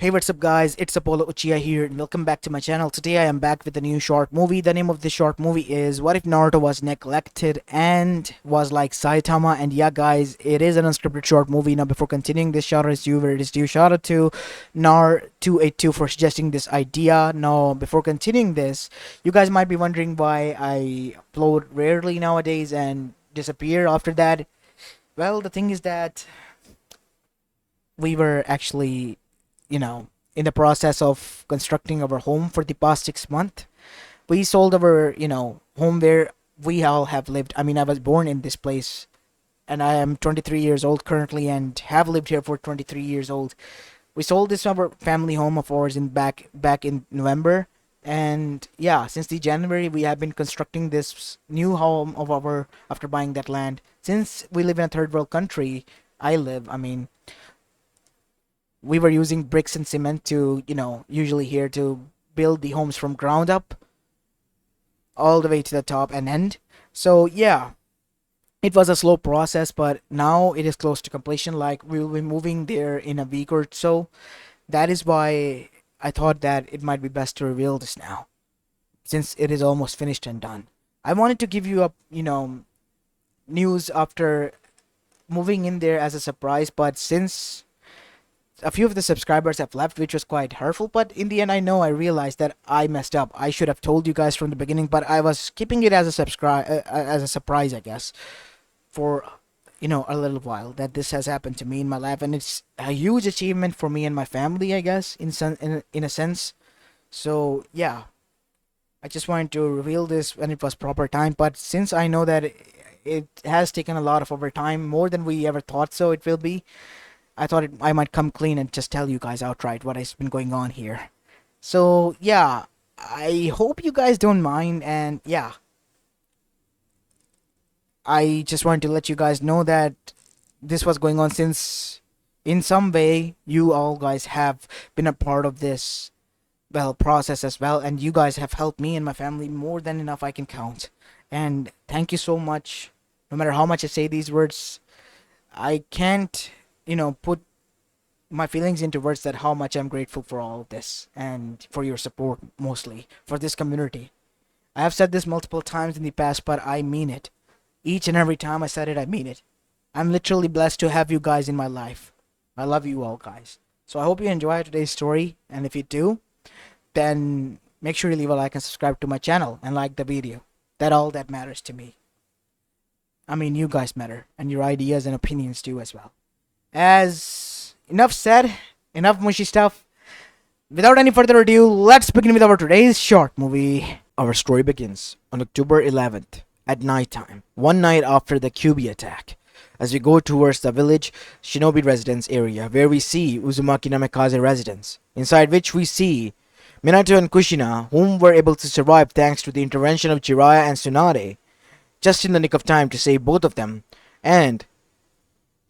Hey, what's up guys, it's Apollo Uchiha here and welcome back to my channel. Today I am back with a new short movie. The name of this short movie is What If Naruto Was Neglected and Was Like Saitama. And yeah guys, it is an unscripted short movie. Now before continuing, this shout out is due where it is due. Shout out to Nar282 for suggesting this idea. Now before continuing this, you guys might be wondering why I upload rarely nowadays and disappear after that. Well, the thing is that we were actually in the process of constructing our home for the past 6 months. We sold our, home where we all have lived. I mean, I was born in this place and I am 23 years old currently and have lived here for 23 years old. We sold this our family home of ours in back in November. And yeah, since the January we have been constructing this new home of our after buying that land. Since we live in a third world country, I mean, we were using bricks and cement to, usually here to build the homes from ground up all the way to the top and end. So yeah, it was a slow process, but now it is close to completion. Like we will be moving there in a week or so. That is why I thought that it might be best to reveal this now, since it is almost finished and done. I wanted to give you a, news after moving in there as a surprise, but since a few of the subscribers have left, which was quite hurtful. But in the end, I realized that I messed up. I should have told you guys from the beginning, but I was keeping it as a as a surprise, I guess, for a little while that this has happened to me in my life, and it's a huge achievement for me and my family, I guess, in a sense. So yeah, I just wanted to reveal this when it was proper time. But since I know that it has taken a lot of our time, more than we ever thought so it will be, I thought I might come clean and just tell you guys outright what has been going on here. So yeah, I hope you guys don't mind, and yeah, I just wanted to let you guys know that this was going on since in some way you all guys have been a part of this, well, process as well, and you guys have helped me and my family more than enough I can count. And thank you so much. No matter how much I say these words, I can't put my feelings into words that how much I'm grateful for all of this and for your support, mostly for this community. I have said this multiple times in the past, but I mean it. Each and every time I said it, I mean it. I'm literally blessed to have you guys in my life. I love you all, guys. So I hope you enjoy today's story, and if you do, then make sure you leave a like and subscribe to my channel and like the video. That all that matters to me. I mean, you guys matter, and your ideas and opinions do as well. As enough said, enough mushy stuff. Without any further ado, let's begin with our today's short movie. Our story begins on October 11th at nighttime, one night after the QB attack. As we go towards the village shinobi residence area, where we see Uzumaki Namikaze residence, inside which we see Minato and Kushina, whom were able to survive thanks to the intervention of Jiraya and Tsunade, just in the nick of time to save both of them, and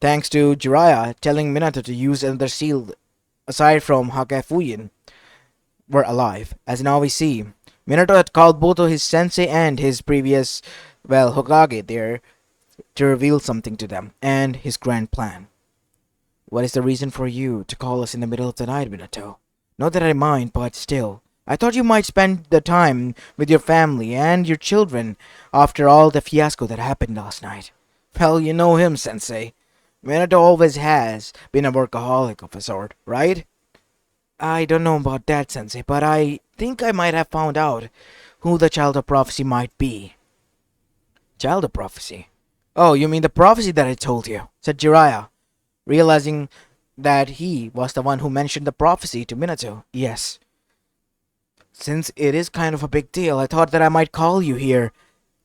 thanks to Jiraya telling Minato to use another seal aside from Hakafuyin, were alive. As now we see, Minato had called both of his sensei and his previous, Hokage there to reveal something to them, and his grand plan. What is the reason for you to call us in the middle of the night, Minato? Not that I mind, but still, I thought you might spend the time with your family and your children after all the fiasco that happened last night. Well, you know him, sensei. Minato always has been a workaholic of a sort, right? I don't know about that, sensei, but I think I might have found out who the child of prophecy might be. Child of prophecy? Oh, you mean the prophecy that I told you, said Jiraiya, realizing that he was the one who mentioned the prophecy to Minato. Yes. Since it is kind of a big deal, I thought that I might call you here.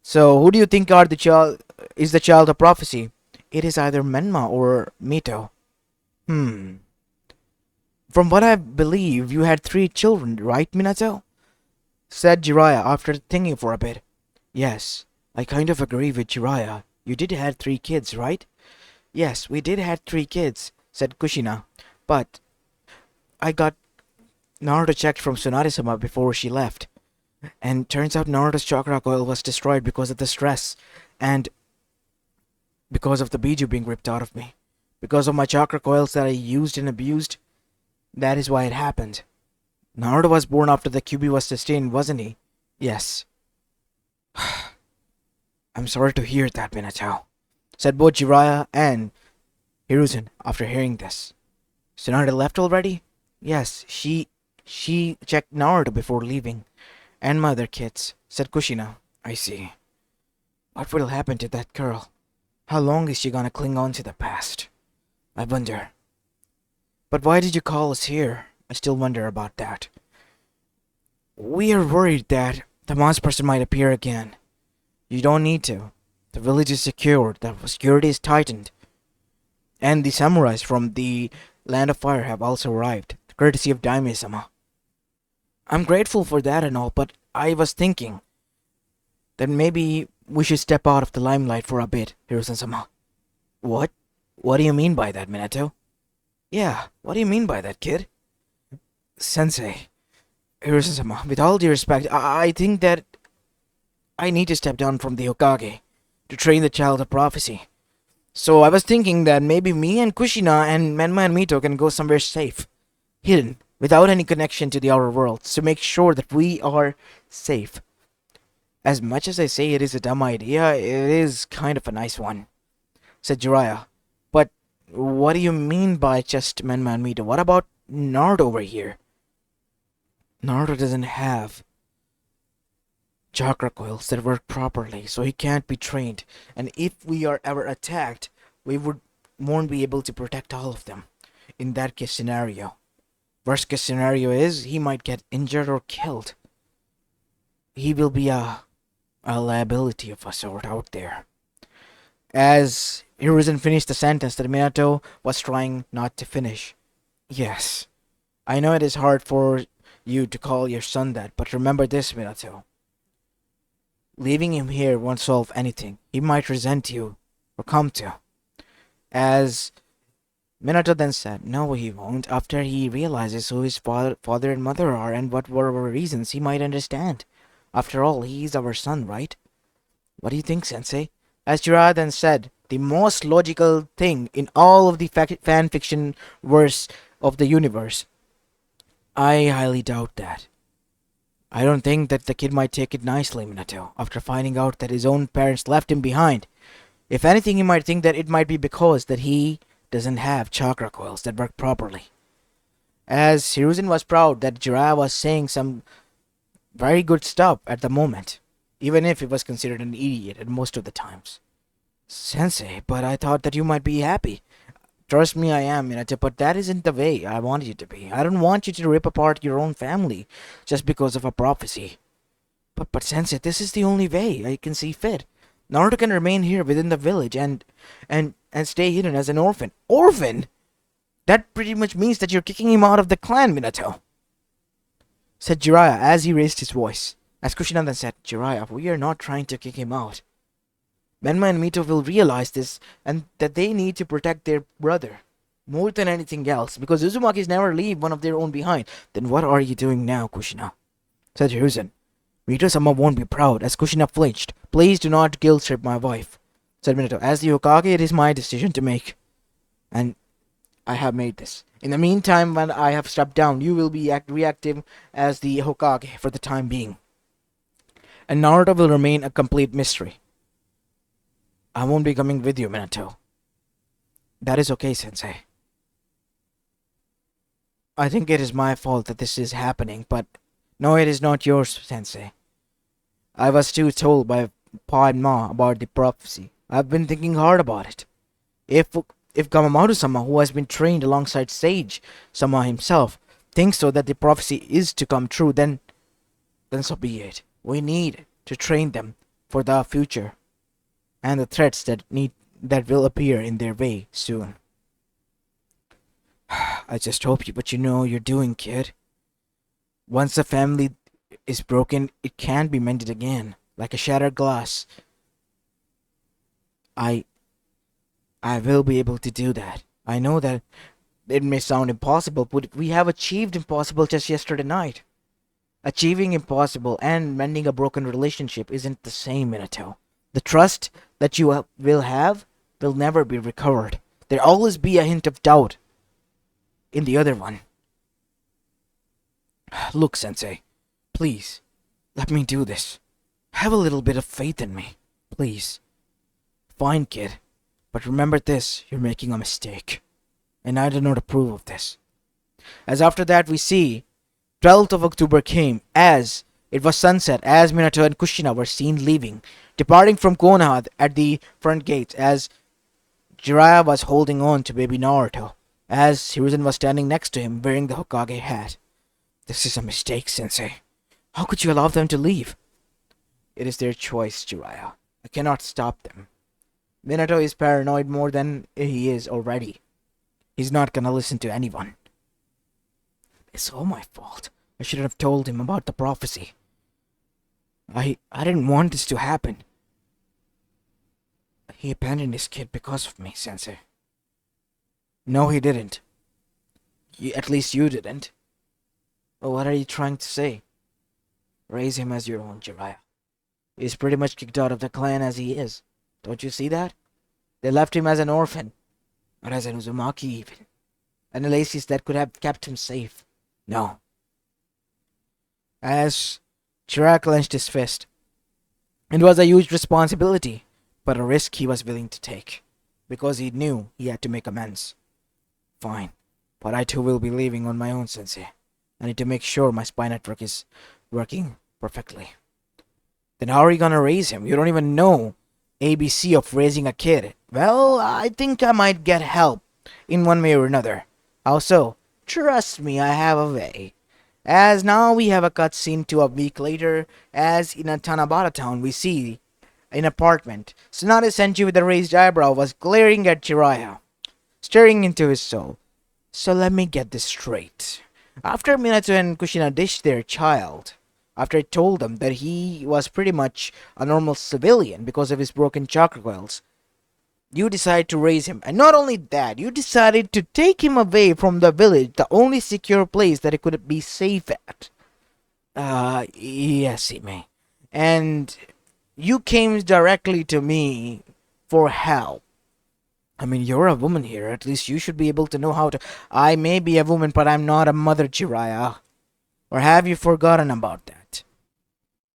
So, who do you think is the child of prophecy? It is either Menma or Mito. From what I believe, you had 3 children, right, Minato? Said Jiraiya after thinking for a bit. Yes, I kind of agree with Jiraiya. You did have 3 kids, right? Yes, we did have 3 kids, said Kushina. But I got Naruto checked from Tsunade-sama before she left. And turns out Naruto's chakra coil was destroyed because of the stress. And because of the Biju being ripped out of me. Because of my chakra coils that I used and abused. That is why it happened. Naruto was born after the QB was sustained, wasn't he? Yes. I'm sorry to hear that, Minato, said both Jiraiya and Hiruzen after hearing this. Tsunade left already? Yes, she checked Naruto before leaving. And my other kids, said Kushina. I see. What will happen to that girl? How long is she gonna cling on to the past? I wonder. But why did you call us here? I still wonder about that. We are worried that the monster person might appear again. You don't need to. The village is secured, the security is tightened. And the samurais from the Land of Fire have also arrived, courtesy of Daime-sama. I'm grateful for that and all, but I was thinking that maybe we should step out of the limelight for a bit, Hiruzen-sama. What? What do you mean by that, Minato? Yeah, what do you mean by that, kid? Sensei, Hiruzen-sama, with all due respect, I think that I need to step down from the Hokage to train the child of prophecy. So I was thinking that maybe me and Kushina and Menma and Mito can go somewhere safe, hidden, without any connection to the outer world, to make sure that we are safe. As much as I say it is a dumb idea, it is kind of a nice one, said Jiraiya. But what do you mean by just Menma and Mito? What about Naruto over here? Naruto doesn't have chakra coils that work properly, so he can't be trained. And if we are ever attacked, we won't be able to protect all of them. In that case scenario, worst case scenario is he might get injured or killed. He will be a liability of a sort out there. As Hiruzen finished the sentence that Minato was trying not to finish. Yes, I know it is hard for you to call your son that, but remember this, Minato. Leaving him here won't solve anything. He might resent you, or come to. As Minato then said, no, he won't. After he realizes who his father and mother are and what were our reasons, he might understand. After all, he is our son, right? What do you think, Sensei? As Jiraiya then said, the most logical thing in all of the fan fiction verse of the universe. I highly doubt that. I don't think that the kid might take it nicely, Minato, after finding out that his own parents left him behind. If anything, he might think that it might be because that he doesn't have chakra coils that work properly. As Hiruzen was proud that Jiraiya was saying some very good stuff at the moment, even if he was considered an idiot at most of the times. Sensei, but I thought that you might be happy. Trust me, I am, Minato, but that isn't the way I want you to be. I don't want you to rip apart your own family just because of a prophecy. But Sensei, this is the only way I can see fit. Naruto can remain here within the village and stay hidden as an orphan. Orphan? That pretty much means that you're kicking him out of the clan, Minato, said Jiraiya as he raised his voice. As Kushina then said, Jiraiya, we are not trying to kick him out. Menma and Mito will realize this and that they need to protect their brother more than anything else because Uzumaki's never leave one of their own behind. Then what are you doing now, Kushina? Said Hiruzen. Mito-sama won't be proud as Kushina flinched. Please do not guilt trip my wife, said Minato. As the Hokage, it is my decision to make. And I have made this. In the meantime, when I have stepped down, you will be reactive as the Hokage for the time being. And Naruto will remain a complete mystery. I won't be coming with you, Minato. That is okay, Sensei. I think it is my fault that this is happening, but no, it is not yours, Sensei. I was too told by Pa and Ma about the prophecy. I've been thinking hard about it. If Gamamaru-sama, who has been trained alongside Sage-sama himself, thinks so that the prophecy is to come true, then so be it. We need to train them for the future and the threats that will appear in their way soon. I just hope you know you're doing, kid. Once a family is broken, it can't be mended again, like a shattered glass. I will be able to do that. I know that it may sound impossible, but we have achieved impossible just yesterday night. Achieving impossible and mending a broken relationship isn't the same, Minato. The trust that you will have will never be recovered. There'll always be a hint of doubt in the other one. Look, Sensei, please, let me do this. Have a little bit of faith in me, please. Fine, kid, but remember this, you're making a mistake, and I do not approve of this. As after that we see 12th of October came as it was sunset as Minato and Kushina were seen leaving, departing from Konoha at the front gates as Jiraiya was holding on to baby Naruto, as Hiruzen was standing next to him wearing the Hokage hat. This is a mistake, Sensei. How could you allow them to leave? It is their choice, Jiraiya. I cannot stop them. Minato is paranoid more than he is already. He's not gonna listen to anyone. It's all my fault. I should have told him about the prophecy. I didn't want this to happen. He abandoned his kid because of me, Sensei. No, he didn't. At least you didn't. Well, what are you trying to say? Raise him as your own, Jiraiya. He's pretty much kicked out of the clan as he is. Don't you see that? They left him as an orphan. Or as an Uzumaki even. And the laces that could have kept him safe. No. As Jiraiya clenched his fist. It was a huge responsibility, but a risk he was willing to take. Because he knew he had to make amends. Fine. But I too will be leaving on my own, Sensei. I need to make sure my spy network is working perfectly. Then how are you gonna raise him? You don't even know ABC of raising a kid. Well, I think I might get help in one way or another. How so? Trust me, I have a way. As now we have a cutscene to a week later, as in a Tanabata town we see an apartment. Tsunade Senju with a raised eyebrow was glaring at Jiraiya, staring into his soul. So let me get this straight. After Minato and Kushina ditched their child, after I told them that he was pretty much a normal civilian because of his broken chakra coils, you decided to raise him. And not only that, you decided to take him away from the village, the only secure place that he could be safe at. Yes, Ime. And you came directly to me for help. I mean, you're a woman here. At least you should be able to know how to... I may be a woman, but I'm not a mother, Jiraiya. Or have you forgotten about that?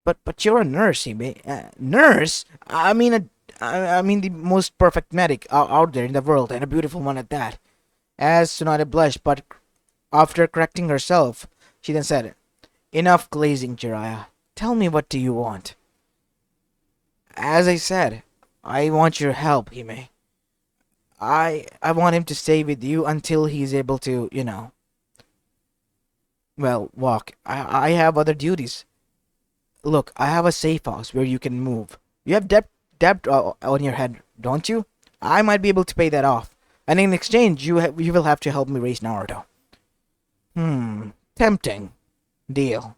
But you're a nurse, Ime. Nurse? I mean the most perfect medic out there in the world, and a beautiful one at that. As Tsunade blushed, but after correcting herself, she then said, Enough glazing, Jiraiya. Tell me, what do you want? As I said, I want your help, Hime. I want him to stay with you until he's able to, walk. I have other duties. Look, I have a safe house where you can move. You have debt on your head, don't you? I might be able to pay that off. And in exchange, you will have to help me raise Naruto. Tempting. Deal.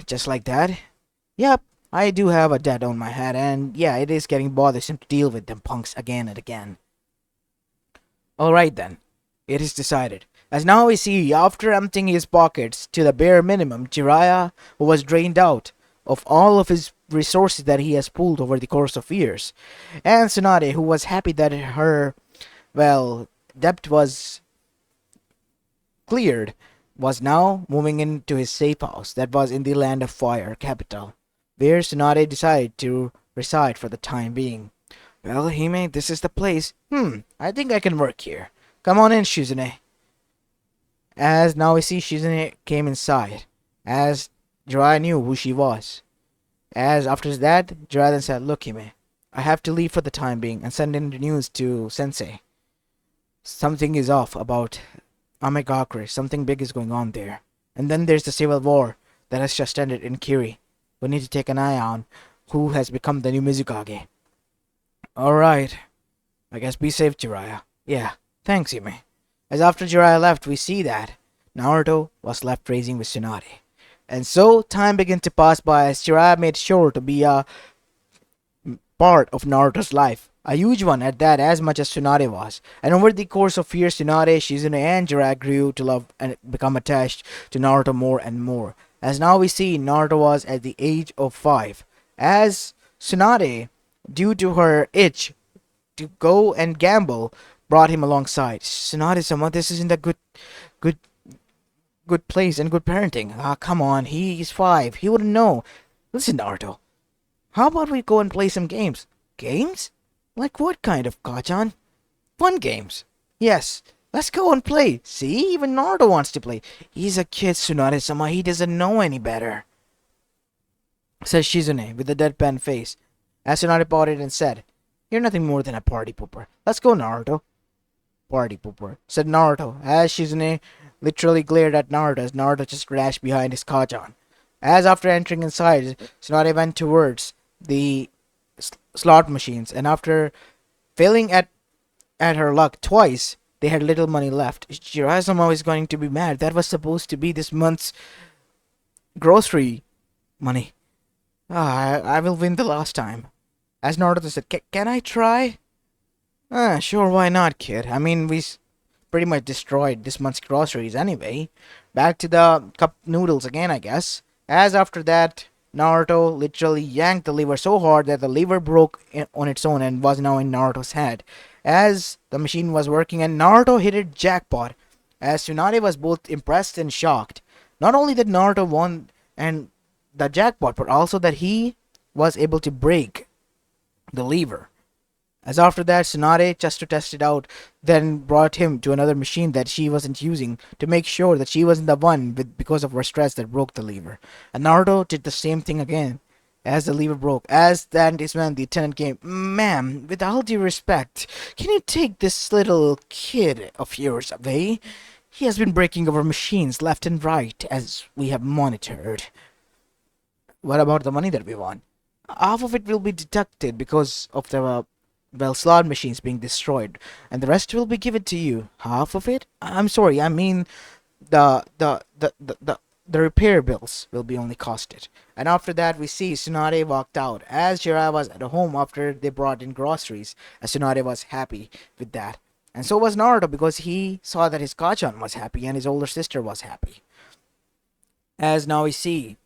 Just like that? Yep, I do have a debt on my head, and yeah, it is getting bothersome to deal with them punks again and again. Alright then, it is decided. As now we see, after emptying his pockets to the bare minimum, Jiraiya, who was drained out of all of his resources that he has pulled over the course of years, and Tsunade, who was happy that her, debt was cleared, was now moving into his safe house that was in the Land of Fire capital, where Tsunade decided to reside for the time being. Well, Hime, this is the place. I think I can work here. Come on in, Shizune. As now we see Shizune came inside, as Jiraiya knew who she was. As after that, Jiraiya then said, Look, Hime, I have to leave for the time being and send in the news to Sensei. Something is off about Amegakure. Something big is going on there. And then there's the civil war that has just ended in Kiri. We need to take an eye on who has become the new Mizukage. Alright. I guess be safe, Jiraiya. Yeah, thanks, Hime. As after Jiraiya left, we see that Naruto was left raising with Tsunade. And so, time began to pass by as Jiraiya made sure to be a part of Naruto's life. A huge one at that, as much as Tsunade was. And over the course of years, Tsunade, Shizune, and Jiraiya grew to love and become attached to Naruto more and more. As now we see, Naruto was at the age of 5. As Tsunade, due to her itch to go and gamble, brought him alongside. Tsunade-sama, this isn't a good good place and good parenting. Ah, come on, he's 5. He wouldn't know. Listen, Naruto, how about we go and play some games? Games? Like what kind of, Kachan? Fun games. Yes, let's go and play. See, even Naruto wants to play. He's a kid, Tsunade-sama. He doesn't know any better, says Shizune with a deadpan face. As Tsunade pouted and said, you're nothing more than a party pooper. Let's go, Naruto. Party pooper, said Naruto, as Shizune literally glared at Naruto as Naruto just crashed behind his Kajan. As after entering inside, Tsunade went towards the slot machines, and after failing at her luck twice, they had little money left. Jiraiya is going to be mad. That was supposed to be this month's grocery money. I will win the last time. As Naruto said, can I try? Sure, why not, kid? I mean, pretty much destroyed this month's groceries anyway. Back to the cup noodles again, I guess. As after that, Naruto literally yanked the lever so hard that the lever broke on its own and was now in Naruto's head. As the machine was working and Naruto hit it jackpot, as Tsunade was both impressed and shocked. Not only that Naruto won and the jackpot, but also that he was able to break the lever. As after that, Tsunade, just to test it out, then brought him to another machine that she wasn't using to make sure that she wasn't the one because of her stress that broke the lever. And Naruto did the same thing again as the lever broke. As that is when the lieutenant came. Ma'am, with all due respect, can you take this little kid of yours away? He has been breaking our machines left and right as we have monitored. What about the money that we won? Half of it will be deducted because of the slot machines being destroyed, and the rest will be given to you. Half of it? I'm sorry, I mean the repair bills will be only costed. And after that, we see Tsunade walked out as Jiraiya was at home after they brought in groceries, as Tsunade was happy with that. And so was Naruto because he saw that his Kachan was happy and his older sister was happy. As now we see,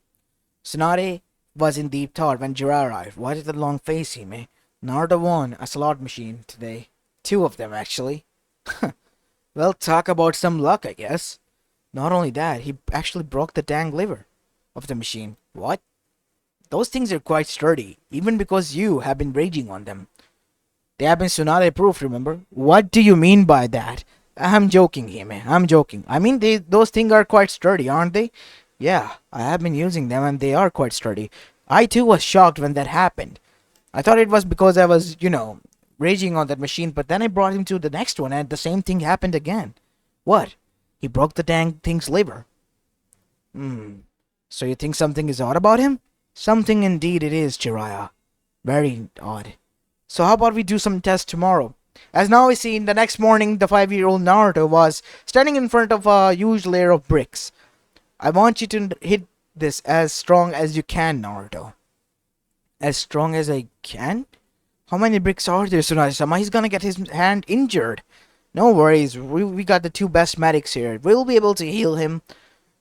Tsunade was in deep thought when Jiraiya arrived. Why did the long face, Hime? Naruto won a slot machine today. 2 of them, actually. Well, talk about some luck, I guess. Not only that, he actually broke the dang lever of the machine. What? Those things are quite sturdy, even because you have been raging on them. They have been Tsunade proof, remember? What do you mean by that? I'm joking, Hime. I'm joking. I mean, those things are quite sturdy, aren't they? Yeah, I have been using them and they are quite sturdy. I too was shocked when that happened. I thought it was because I was, raging on that machine, but then I brought him to the next one and the same thing happened again. What? He broke the dang thing's lever. So you think something is odd about him? Something indeed it is, Jiraiya. Very odd. So how about we do some tests tomorrow? As now we see, the next morning, the 5-year-old Naruto was standing in front of a huge layer of bricks. I want you to hit this as strong as you can, Naruto. As strong as I can? How many bricks are there, Tsunade-sama? He's gonna get his hand injured. No worries, we got the 2 best medics here. We'll be able to heal him.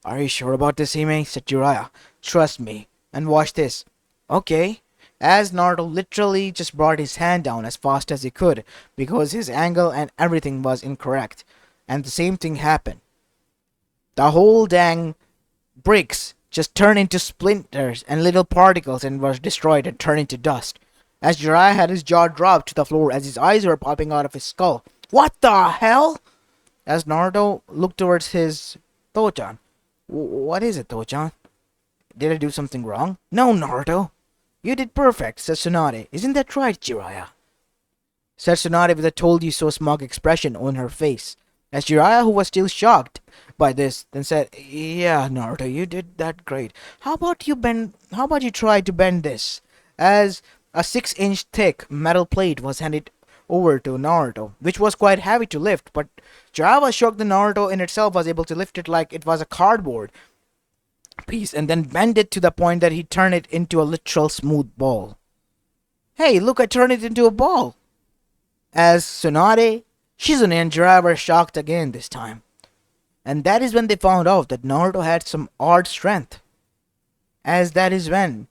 Are you sure about this, Hime? Said Jiraiya. Trust me. And watch this. Okay. As Naruto literally just brought his hand down as fast as he could because his angle and everything was incorrect. And the same thing happened. The whole dang bricks just turned into splinters and little particles and was destroyed and turned into dust. As Jiraiya had his jaw dropped to the floor as his eyes were popping out of his skull. What the hell? As Naruto looked towards his Tochan. What is it, Tochan? Did I do something wrong? No, Naruto. You did perfect, said Tsunade. Isn't that right, Jiraiya? Said Tsunade with a told-you-so smug expression on her face. As Jiraiya, who was still shocked by this, then said, yeah, Naruto, you did that great. How about you try to bend this? As a 6-inch thick metal plate was handed over to Naruto, which was quite heavy to lift, but Jiraiya was shocked that Naruto in itself was able to lift it like it was a cardboard piece and then bend it to the point that he turned it into a literal smooth ball. Hey, look, I turned it into a ball. As Tsunade, Shizune and Jiraiya were shocked again this time. And that is when they found out that Naruto had some odd strength. As that is when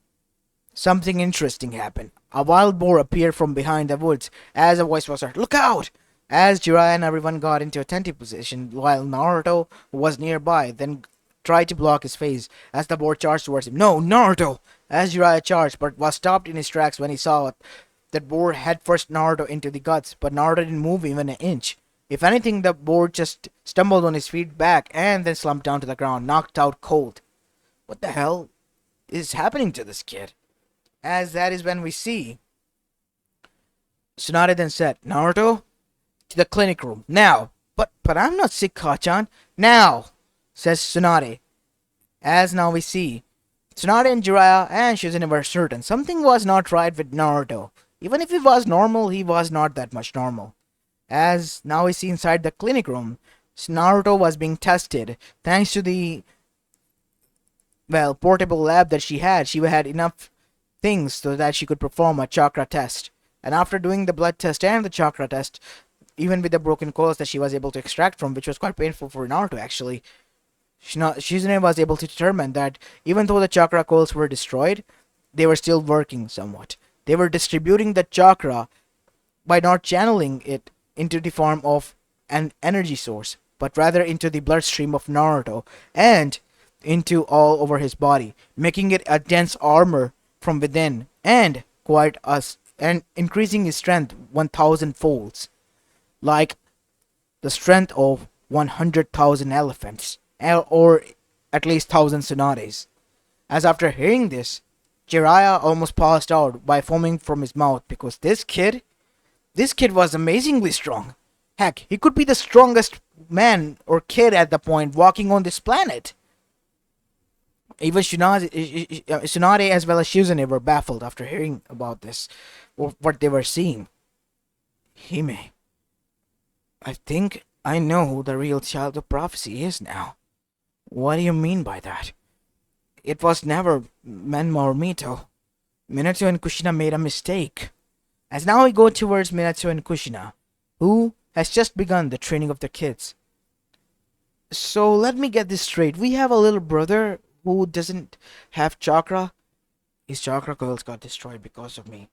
something interesting happened. A wild boar appeared from behind the woods as a voice was heard, "Look out!" As Jiraiya and everyone got into a tented position while Naruto, who was nearby, then tried to block his face as the board charged towards him. No, Naruto! As Jiraiya charged, but was stopped in his tracks when he saw that board head first Naruto into the guts, but Naruto didn't move even an inch. If anything, the board just stumbled on his feet back and then slumped down to the ground, knocked out cold. What the hell is happening to this kid? As that is when we see Tsunade then said, Naruto, to the clinic room, now. But I'm not sick, Kachan. Now, says Tsunade. As now we see, Tsunade and Jiraiya and Shizune were certain something was not right with Naruto. Even if he was normal, he was not that much normal. As now we see inside the clinic room, Naruto was being tested. Thanks to the, portable lab that she had enough things so that she could perform a chakra test. And after doing the blood test and the chakra test, even with the broken coils that she was able to extract from, which was quite painful for Naruto actually, Shizune was able to determine that even though the chakra coils were destroyed, they were still working somewhat. They were distributing the chakra by not channeling it into the form of an energy source, but rather into the bloodstream of Naruto and into all over his body, making it a dense armor from within and and increasing his strength 1,000 folds, like the strength of 100,000 elephants, or at least 1,000 Tsunades. As after hearing this, Jiraiya almost passed out by foaming from his mouth because this kid was amazingly strong. Heck, he could be the strongest man or kid at the point walking on this planet. Even Tsunade as well as Shizune were baffled after hearing about this, or what they were seeing. Hime, I think I know who the real child of prophecy is now. What do you mean by that? It was never Menma or Mito. Minato and Kushina made a mistake. As now we go towards Minato and Kushina, who has just begun the training of their kids. So let me get this straight. We have a little brother who doesn't have chakra. His chakra coils got destroyed because of me.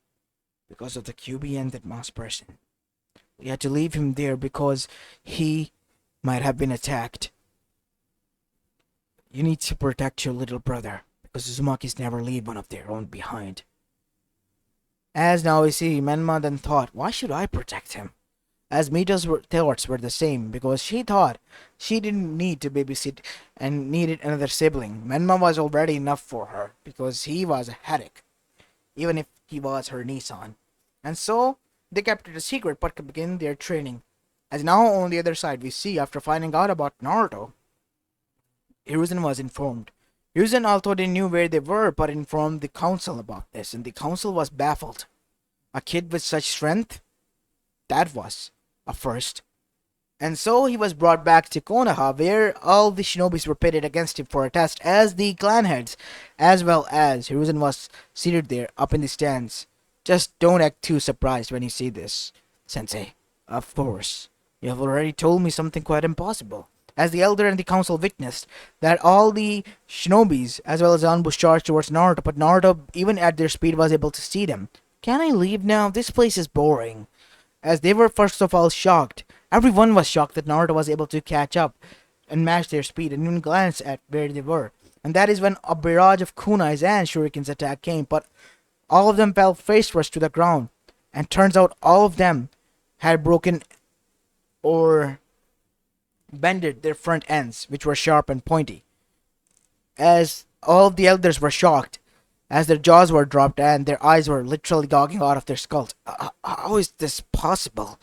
Because of the QB and that mouse person. We had to leave him there because he might have been attacked. You need to protect your little brother, because Uzumaki's never leave one of their own behind. As now we see, Menma then thought, why should I protect him? As Mito's thoughts were the same, because she thought she didn't need to babysit and needed another sibling. Menma was already enough for her, because he was a headache, even if he was her Nissan. And so, they kept it a secret but could begin their training. As now on the other side we see, after finding out about Naruto, Hiruzen was informed. Hiruzen, although they knew where they were, but informed the council about this, and the council was baffled. A kid with such strength? That was a first. And so he was brought back to Konoha, where all the shinobis were pitted against him for a test as the clan heads, as well as Hiruzen was seated there up in the stands. Just don't act too surprised when you see this, Sensei. Of course, you have already told me something quite impossible. As the elder and the council witnessed that all the shinobis as well as Anbush charged towards Naruto, but Naruto, even at their speed, was able to see them. Can I leave now? This place is boring. As they were first of all shocked. Everyone was shocked that Naruto was able to catch up and match their speed and even glance at where they were. And that is when a barrage of kunais and shurikens attack came, but all of them fell face first to the ground. And turns out all of them had broken or bended their front ends, which were sharp and pointy. As all of the elders were shocked, as their jaws were dropped and their eyes were literally gogging out of their skulls. How is this possible?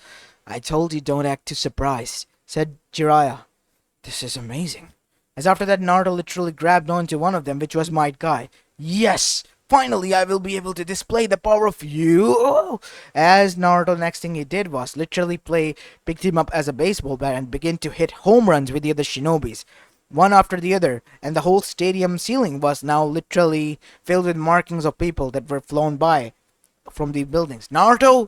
I told you don't act too surprised, said Jiraiya. This is amazing. As after that, Naruto literally grabbed onto one of them, which was Might Guy. Yes! Finally, I will be able to display the power of you. As Naruto, next thing he did was literally picked him up as a baseball bat and begin to hit home runs with the other shinobis, one after the other, and the whole stadium ceiling was now literally filled with markings of people that were flown by from the buildings. Naruto,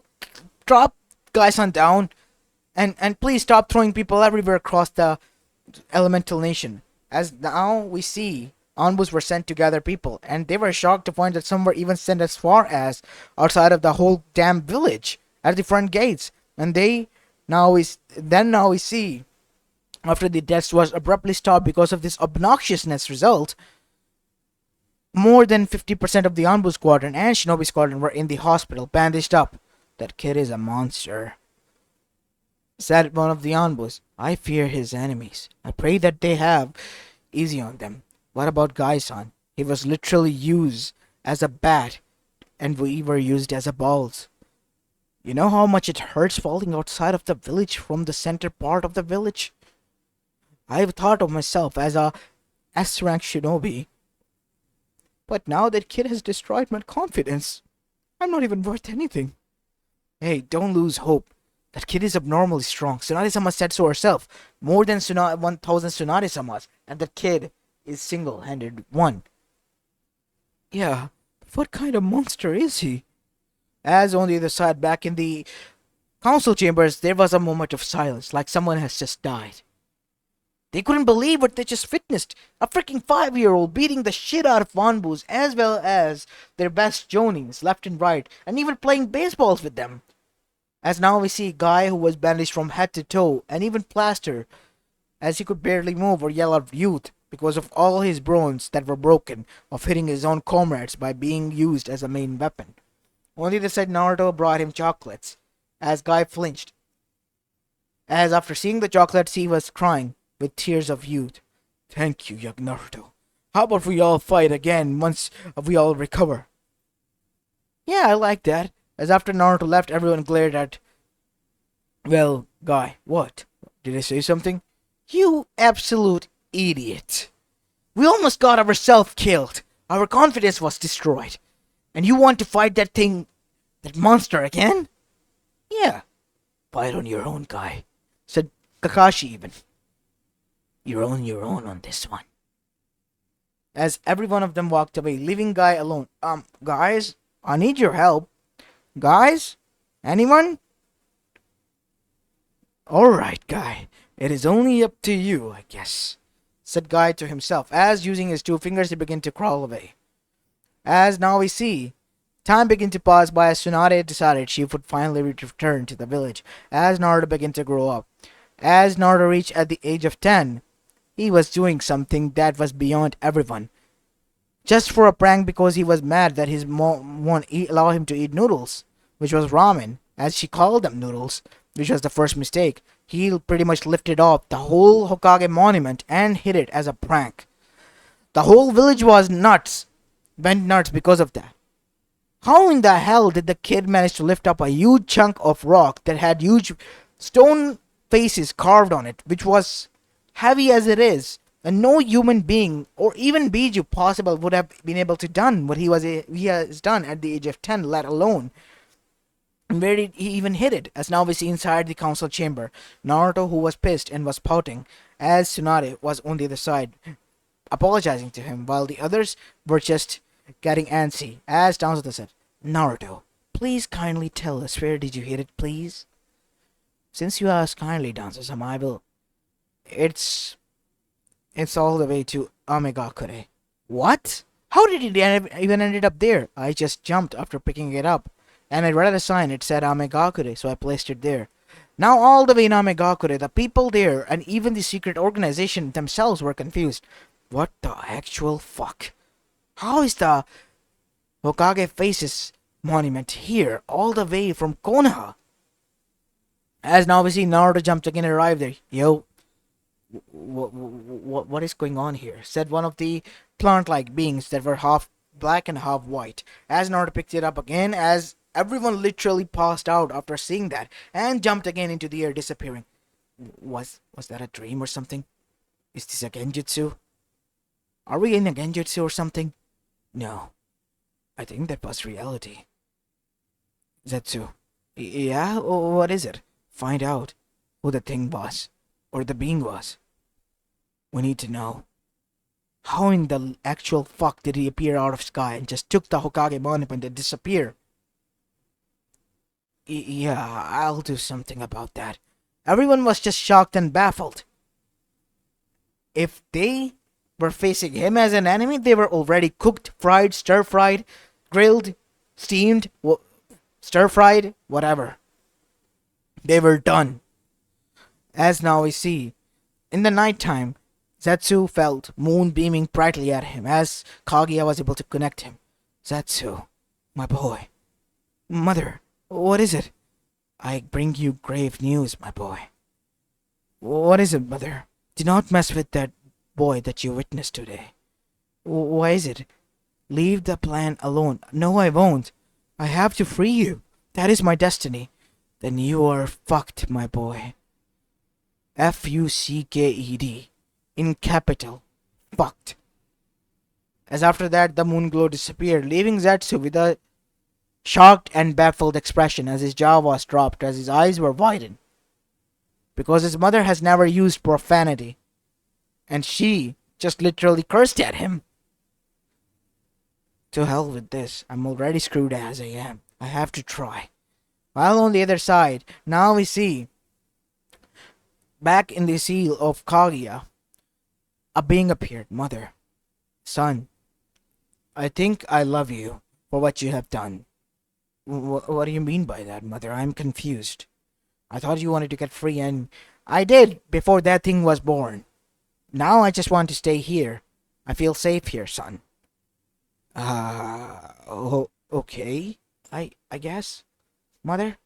drop Guy-san down, and please stop throwing people everywhere across the elemental nation. As now we see, envoys were sent to gather people, and they were shocked to find that some were even sent as far as outside of the whole damn village, at the front gates. And now we see After the test was abruptly stopped because of this obnoxiousness result, more than 50% of the Anbu squadron and Shinobi squadron were in the hospital, bandaged up. That kid is a monster, said one of the Anbus. I fear his enemies. I pray that they have easy on them. What about Gai-san? He was literally used as a bat, and we were used as a balls. You know how much it hurts falling outside of the village from the center part of the village? I've thought of myself as a S-rank shinobi, but now that kid has destroyed my confidence. I'm not even worth anything. Hey, don't lose hope. That kid is abnormally strong. Tsunade-sama said so herself. More than 1,000 Tsunade-samas. And that kid is single-handed one. Yeah, but what kind of monster is he? As on the other side, back in the council chambers, there was a moment of silence, like someone has just died. They couldn't believe what they just witnessed. A freaking 5-year-old beating the shit out of Wanbus, as well as their best Jonins, left and right, and even playing baseballs with them. As now we see a guy who was bandaged from head to toe, and even plastered, as he could barely move or yell out youth, because of all his bones that were broken, of hitting his own comrades by being used as a main weapon. On the other side, Naruto brought him chocolates, as Guy flinched. As after seeing the chocolates, he was crying, with tears of youth. Thank you, young Naruto. How about we all fight again once we all recover? Yeah, I like that. As after Naruto left, everyone glared at... Well, Guy, what? Did I say something? You absolute idiot. We almost got ourselves killed. Our confidence was destroyed. And you want to fight that thing, that monster again? Yeah. Fight on your own, Guy, said Kakashi even. You're on your own on this one. As every one of them walked away, leaving Guy alone. Guys, I need your help. Guys? Anyone? Alright, Guy. It is only up to you, I guess, said Guy to himself, as using his 2 fingers he began to crawl away. As now we see, time began to pass by as Tsunade decided she would finally return to the village, as Naruto began to grow up. As Naruto reached at the age of 10, he was doing something that was beyond everyone. Just for a prank because he was mad that his mom won't allow him to eat noodles, which was ramen, as she called them noodles, which was the first mistake. He pretty much lifted off the whole Hokage monument and hid it as a prank. The whole village was nuts, went nuts because of that. How in the hell did the kid manage to lift up a huge chunk of rock that had huge stone faces carved on it, which was heavy as it is, and no human being or even Biju possible would have been able to done what he has done at the age of 10, let alone. And where did he even hit it? As now we see inside the council chamber, Naruto, who was pissed and was pouting, as Tsunade was on the other side, apologizing to him, while the others were just getting antsy. As Danzo said, Naruto, please kindly tell us where did you hit it, please? Since you ask kindly, Danzo-sama, I will. It's all the way to Amegakure. What? How did it even ended up there? I just jumped after picking it up, and I read a sign. It said Amegakure, so I placed it there. Now all the way in Amegakure, the people there, and even the secret organization themselves were confused. What the actual fuck? How is the Hokage Faces monument here, all the way from Konoha? As now we see Naruto jumped again and arrived there. Yo, what is going on here? Said one of the plant-like beings that were half black and half white. As Naruto picked it up again, as everyone literally passed out after seeing that, and jumped again into the air, disappearing. Was that a dream or something? Is this a genjutsu? Are we in a genjutsu or something? No. I think that was reality. Zetsu. Yeah? What is it? Find out who the thing was. Or the being was. We need to know. How in the actual fuck did he appear out of sky and just took the Hokage monument and disappear? Yeah, I'll do something about that. Everyone was just shocked and baffled. If they were facing him as an enemy, they were already cooked, fried, stir-fried, grilled, steamed, stir-fried, whatever. They were done. As now we see, In the night time, Zetsu felt moon beaming brightly at him as Kaguya was able to connect him. Zetsu, my boy. Mother, what is it? I bring you grave news, my boy. What is it, mother? Do not mess with that boy that you witnessed today. Why is it? Leave the plan alone. No, I won't. I have to free you. That is my destiny. Then you are fucked, my boy. Fucked. In capital. Fucked. As after that, the moon glow disappeared, leaving Zetsu with a shocked and baffled expression as his jaw was dropped, as his eyes were widened. Because his mother has never used profanity. And she just literally cursed at him. To hell with this. I'm already screwed as I am. I have to try. While on the other side, now we see, back in the seal of Kaguya, a being appeared. Mother, son, I think I love you for what you have done. What do you mean by that, mother? I'm confused. I thought you wanted to get free, and I did before that thing was born. Now I just want to stay here. I feel safe here, son. Okay. I guess, mother.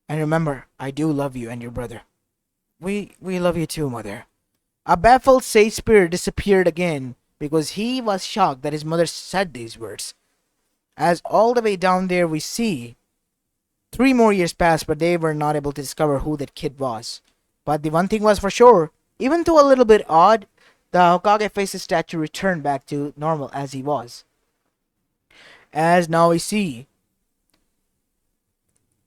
And remember, I do love you and your brother. We love you too, mother. A baffled sage spirit disappeared again because he was shocked that his mother said these words. As all the way down there we see 3 more years passed, but they were not able to discover who that kid was. But the one thing was for sure, even though a little bit odd, the Hokage face's statue returned back to normal as he was. As now we see,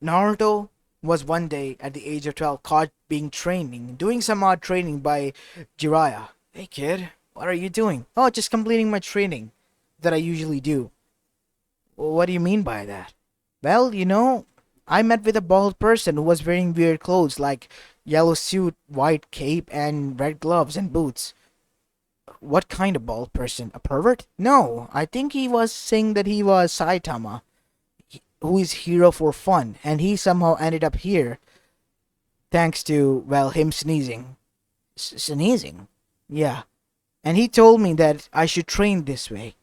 Naruto was one day at the age of 12 caught doing some odd training by Jiraya. Hey kid, what are you doing? Oh, just completing my training that I usually do. What do you mean by that? Well, I met with a bald person who was wearing weird clothes like yellow suit, white cape, and red gloves and boots. What kind of bald person? A pervert? No, I think he was saying that he was Saitama, who is hero for fun, and he somehow ended up here thanks to, well, him sneezing. Sneezing? Yeah. And he told me that I should train this way.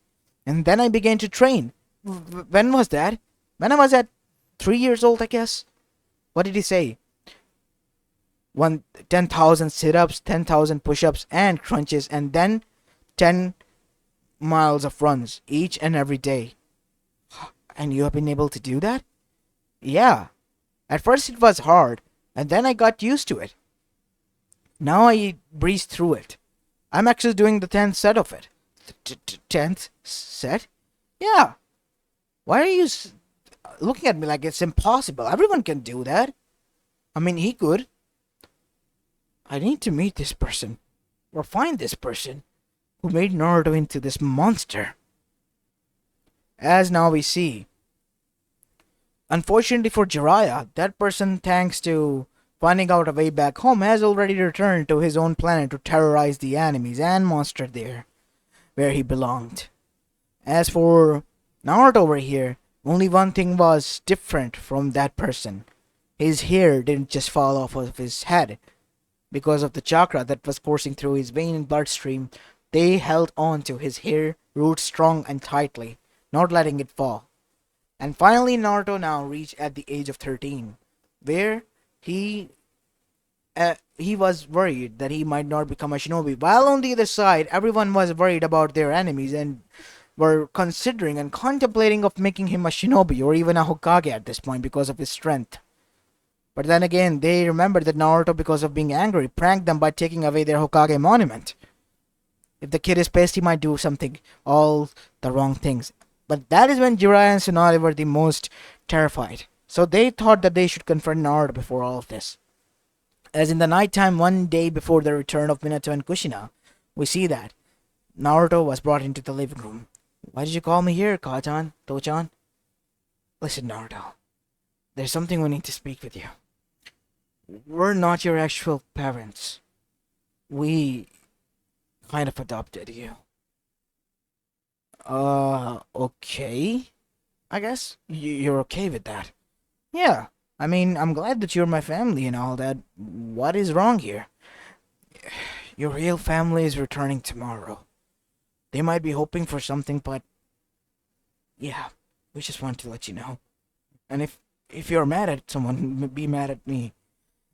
And then I began to train. When was that? When I was at 3 years old, I guess. What did he say? 10,000 sit-ups, 10,000 push-ups and crunches, and then 10 miles of runs each and every day. And you have been able to do that? Yeah. At first it was hard, and then I got used to it. Now I breeze through it. I'm actually doing the 10th set of it. 10th set? Yeah. Why are you looking at me like it's impossible? Everyone can do that. I mean, he could. I need to meet this person, or find this person, who made Naruto into this monster. As now we see, unfortunately for Jiraiya, that person, thanks to finding out a way back home, has already returned to his own planet to terrorize the enemies and monster there, where he belonged. As for Naruto over here, only one thing was different from that person. His hair didn't just fall off of his head. Because of the chakra that was coursing through his vein and bloodstream, they held on to his hair roots strong and tightly, not letting it fall. And finally, Naruto now reached at the age of 13, where he was worried that he might not become a shinobi. While on the other side, everyone was worried about their enemies and were considering and contemplating of making him a shinobi or even a Hokage at this point because of his strength. But then again, they remembered that Naruto, because of being angry, pranked them by taking away their Hokage monument. If the kid is pissed, he might do all the wrong things. But that is when Jiraiya and Tsunade were the most terrified. So they thought that they should confront Naruto before all of this. As in the nighttime, one day before the return of Minato and Kushina, we see that Naruto was brought into the living room. Why did you call me here, Kachan, Tochan? Listen, Naruto. There's something we need to speak with you. We're not your actual parents. We kind of adopted you. Okay. I guess you're okay with that. Yeah. I mean, I'm glad that you're my family and all that. What is wrong here? Your real family is returning tomorrow. They might be hoping for something, but yeah, we just want to let you know. And if you're mad at someone, be mad at me.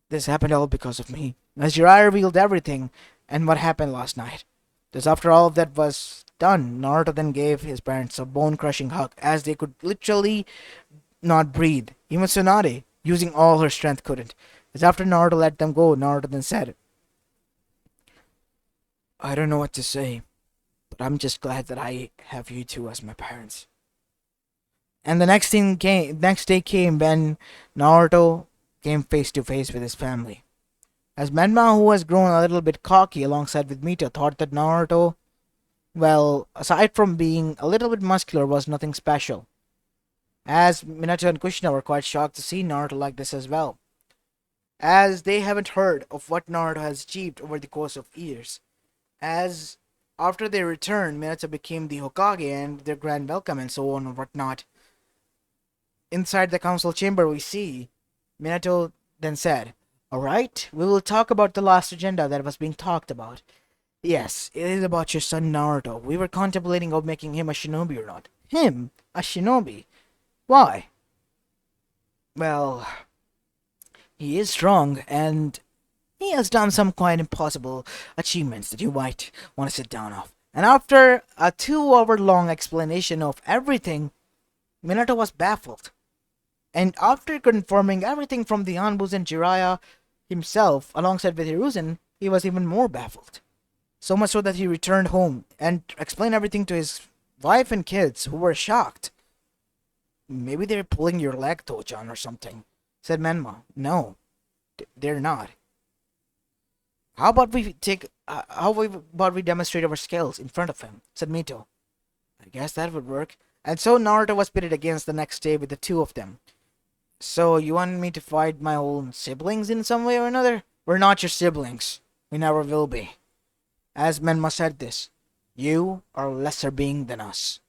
This happened all because of me. As Jiraya revealed everything and what happened last night. Thus, after all of that was done, Naruto then gave his parents a bone-crushing hug, as they could literally not breathe. Even Tsunade, using all her strength, couldn't. As after Naruto let them go, Naruto then said, I don't know what to say, but I'm just glad that I have you two as my parents. And the next day came when Naruto came face to face with his family. As Menma, who has grown a little bit cocky alongside with Mita, thought that Naruto, well, aside from being a little bit muscular, was nothing special. As Minato and Kushina were quite shocked to see Naruto like this as well, as they haven't heard of what Naruto has achieved over the course of years. As after their return, Minato became the Hokage and their grand welcome and so on and whatnot. Inside the council chamber, we see Minato then said, Alright, we will talk about the last agenda that was being talked about. Yes, it is about your son Naruto. We were contemplating of making him a shinobi or not. Him? A shinobi? Why? Well, he is strong and he has done some quite impossible achievements that you might want to sit down off. And after a 2-hour long explanation of everything, Minato was baffled. And after confirming everything from the Anbus and Jiraya himself, alongside with Hiruzen, he was even more baffled. So much so that he returned home and explained everything to his wife and kids, who were shocked. Maybe they're pulling your leg, Tochan, or something, said Menma. No, they're not. How about we demonstrate our skills in front of him, said Mito. I guess that would work. And so Naruto was pitted against the next day with the two of them. So you want me to fight my own siblings in some way or another? We're not your siblings. We never will be. As Menma said this, you are a lesser being than us.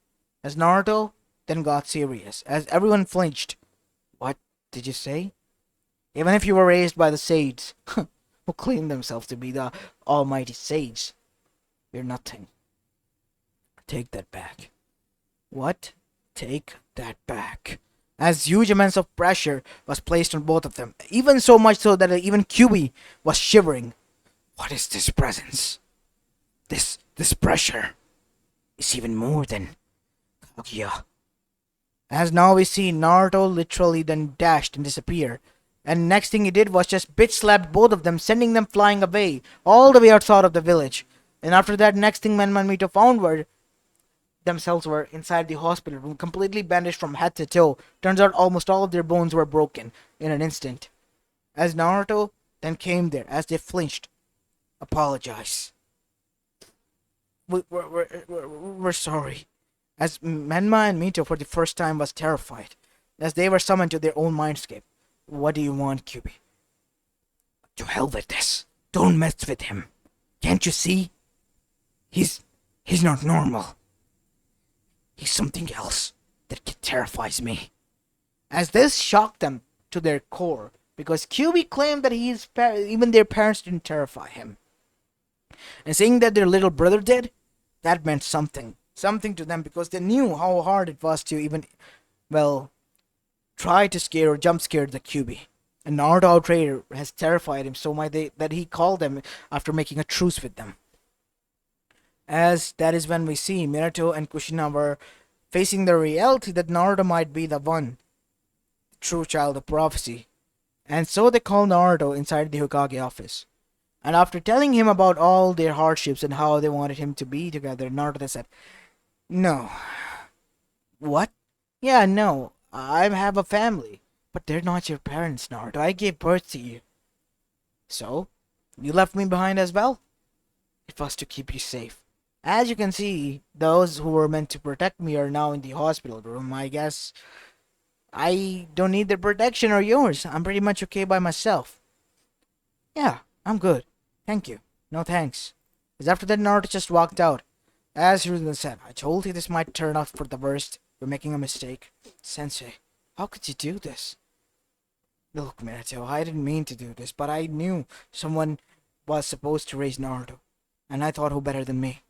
As Naruto then got serious, as everyone flinched. What did you say? Even if you were raised by the Sage, who claim themselves to be the almighty Sage, you're nothing. Take that back. What? Take that back. As huge amounts of pressure was placed on both of them, even so much so that even Kyuubi was shivering. What is this presence? This pressure is even more than Kaguya. As now we see Naruto literally then dashed and disappeared. And next thing he did was just bitch slapped both of them, sending them flying away, all the way outside of the village. And after that, next thing Menma and Mito found were themselves were inside the hospital room, completely bandaged from head to toe. Turns out almost all of their bones were broken in an instant. As Naruto then came there, as they flinched, apologize. We're sorry. As Menma and Mito for the first time was terrified, as they were summoned to their own mindscape. What do you want, Kyuubi? To hell with this. Don't mess with him. Can't you see? He's not normal. He's something else that terrifies me. As this shocked them to their core, because Kyuubi claimed that even their parents didn't terrify him. And saying that their little brother did, that meant something. Something to them, because they knew how hard it was to even, try to scare or jump scare the Kyuubi. And Naruto Outrider has terrified him so much that he called them after making a truce with them. As that is when we see Minato and Kushina were facing the reality that Naruto might be the one, the true child of prophecy. And so they call Naruto inside the Hokage office. And after telling him about all their hardships and how they wanted him to be together, Naruto said, No. What? Yeah, no. I have a family. But they're not your parents, Naruto. I gave birth to you. So? You left me behind as well? It was to keep you safe. As you can see, those who were meant to protect me are now in the hospital room. I guess I don't need their protection or yours. I'm pretty much okay by myself. Yeah, I'm good. Thank you. No thanks. As after that, Naruto just walked out. As Hiruzen said, I told you this might turn out for the worst. You're making a mistake. Sensei, how could you do this? Look, Minato, I didn't mean to do this, but I knew someone was supposed to raise Naruto, and I thought who better than me.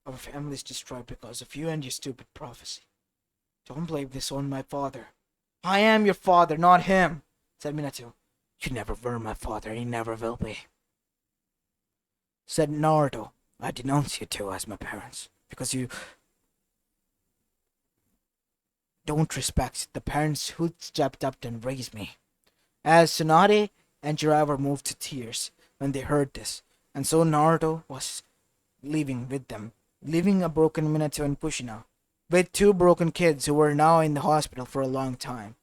Our family is destroyed because of you and your stupid prophecy. Don't blame this on my father. I am your father, not him, said Minato. You never were my father, and you never will be, said Naruto. I denounce you two as my parents, because you don't respect the parents who stepped up and raised me. As Tsunade and Jiraya were moved to tears when they heard this, and so Naruto was leaving with them, leaving a broken Minato and Kushina, with two broken kids who were now in the hospital for a long time.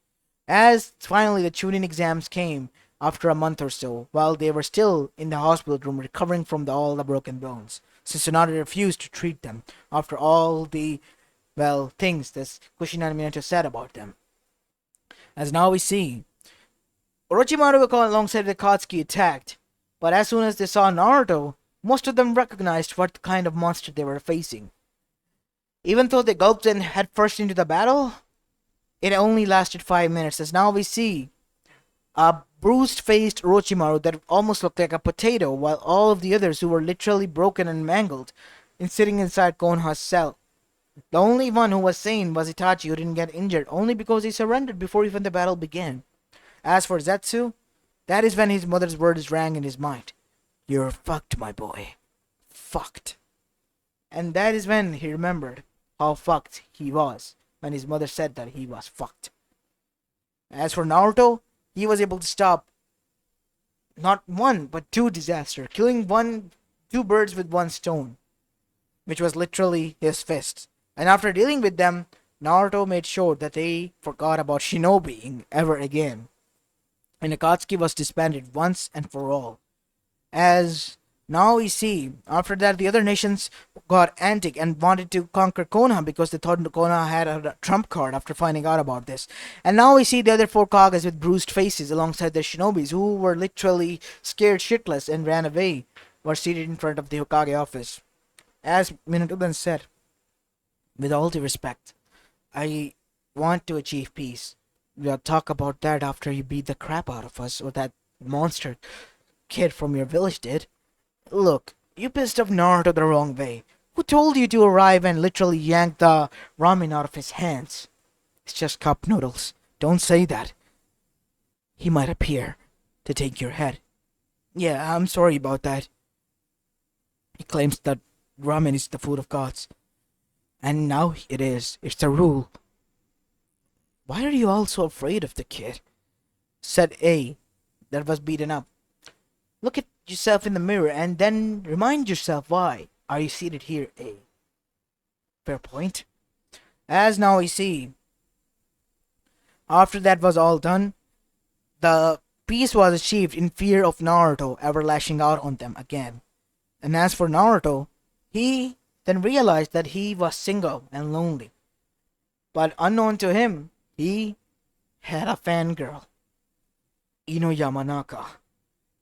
As finally the Chunin exams came after a month or so, while they were still in the hospital room recovering from all the broken bones, since Tsunade refused to treat them after all the, things that Kushina and Minato said about them. As now we see, Orochimaru alongside the Akatsuki attacked, but as soon as they saw Naruto, most of them recognized what kind of monster they were facing. Even though they gulped in headfirst into the battle, it only lasted 5 minutes, as now we see a bruised-faced Orochimaru that almost looked like a potato, while all of the others who were literally broken and mangled and sitting inside Konoha's cell. The only one who was sane was Itachi, who didn't get injured only because he surrendered before even the battle began. As for Zetsu, that is when his mother's words rang in his mind. You're fucked, my boy. Fucked. And that is when he remembered how fucked he was, when his mother said that he was fucked. As for Naruto, he was able to stop not one, but two disasters, killing two birds with one stone, which was literally his fist. And after dealing with them, Naruto made sure that they forgot about shinobiing ever again. And Akatsuki was disbanded once and for all. As now we see, after that the other nations got antic and wanted to conquer Konoha because they thought Konoha had a trump card after finding out about this. And now we see the other four Kages with bruised faces alongside their shinobis who were literally scared shitless and ran away, were seated in front of the Hokage office. As Minato then said, with all due respect, I want to achieve peace. We'll talk about that after you beat the crap out of us, or that monster kid from your village did. Look, you pissed off Naruto the wrong way. Who told you to arrive and literally yank the ramen out of his hands? It's just cup noodles. Don't say that. He might appear to take your head. Yeah, I'm sorry about that. He claims that ramen is the food of gods. And now it is. It's the rule. Why are you all so afraid of the kid? Said A, that was beaten up. Look at yourself in the mirror and then remind yourself why are you seated here, A. Fair point. As now we see, after that was all done, the peace was achieved in fear of Naruto ever lashing out on them again. And as for Naruto, he then realized that he was single and lonely. But unknown to him, he had a fangirl, Ino Yamanaka,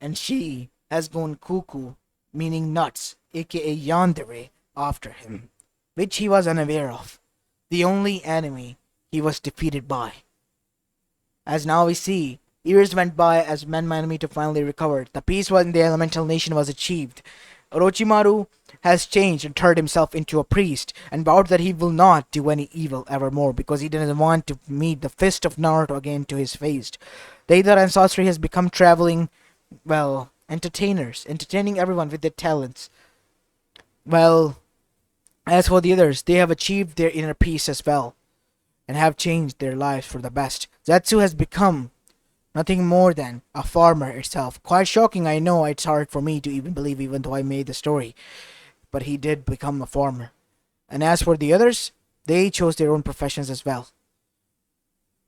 and she has gone cuckoo, meaning nuts, aka yandere, after him, which he was unaware of, the only enemy he was defeated by. As now we see, years went by as Minato finally recovered. The peace in the elemental nation was achieved. Orochimaru has changed and turned himself into a priest and vowed that he will not do any evil evermore because he doesn't want to meet the fist of Naruto again to his face. The Deidara and sorcery has become traveling, entertainers, entertaining everyone with their talents. As for the others, they have achieved their inner peace as well and have changed their lives for the best. Zetsu has become nothing more than a farmer itself. Quite shocking, I know. It's hard for me to even believe, even though I made the story. But he did become a farmer. And as for the others, they chose their own professions as well.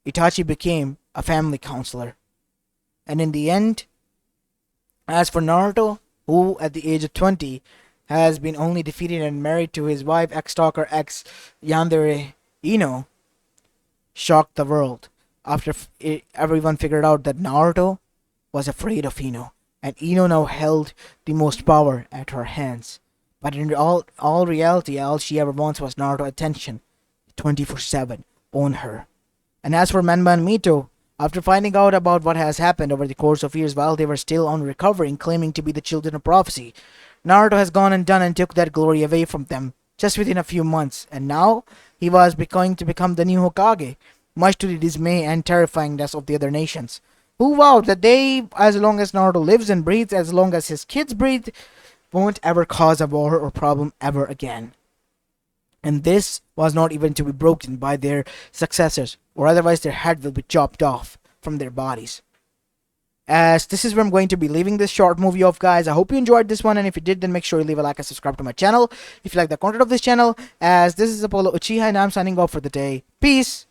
Itachi became a family counselor. And in the end, as for Naruto, who at the age of 20 has been only defeated and married to his wife, ex-stalker, ex-yandere Ino, shocked the world after everyone figured out that Naruto was afraid of Ino, and Ino now held the most power at her hands. But in all reality, all she ever wants was Naruto attention, 24/7, on her. And as for Minato, After finding out about what has happened over the course of years while they were still on recovering, claiming to be the children of prophecy, Naruto has gone and done and took that glory away from them just within a few months, and now he was going to become the new Hokage, much to the dismay and terrifyingness of the other nations, who vowed that they, as long as Naruto lives and breathes, as long as his kids breathe, won't ever cause a war or problem ever again. And this was not even to be broken by their successors, or otherwise their head will be chopped off from their bodies. As this is where I'm going to be leaving this short movie off, guys. I hope you enjoyed this one, and if you did, then make sure you leave a like and subscribe to my channel if you like the content of this channel. As this is Apollo Uchiha, and I'm signing off for the day. Peace!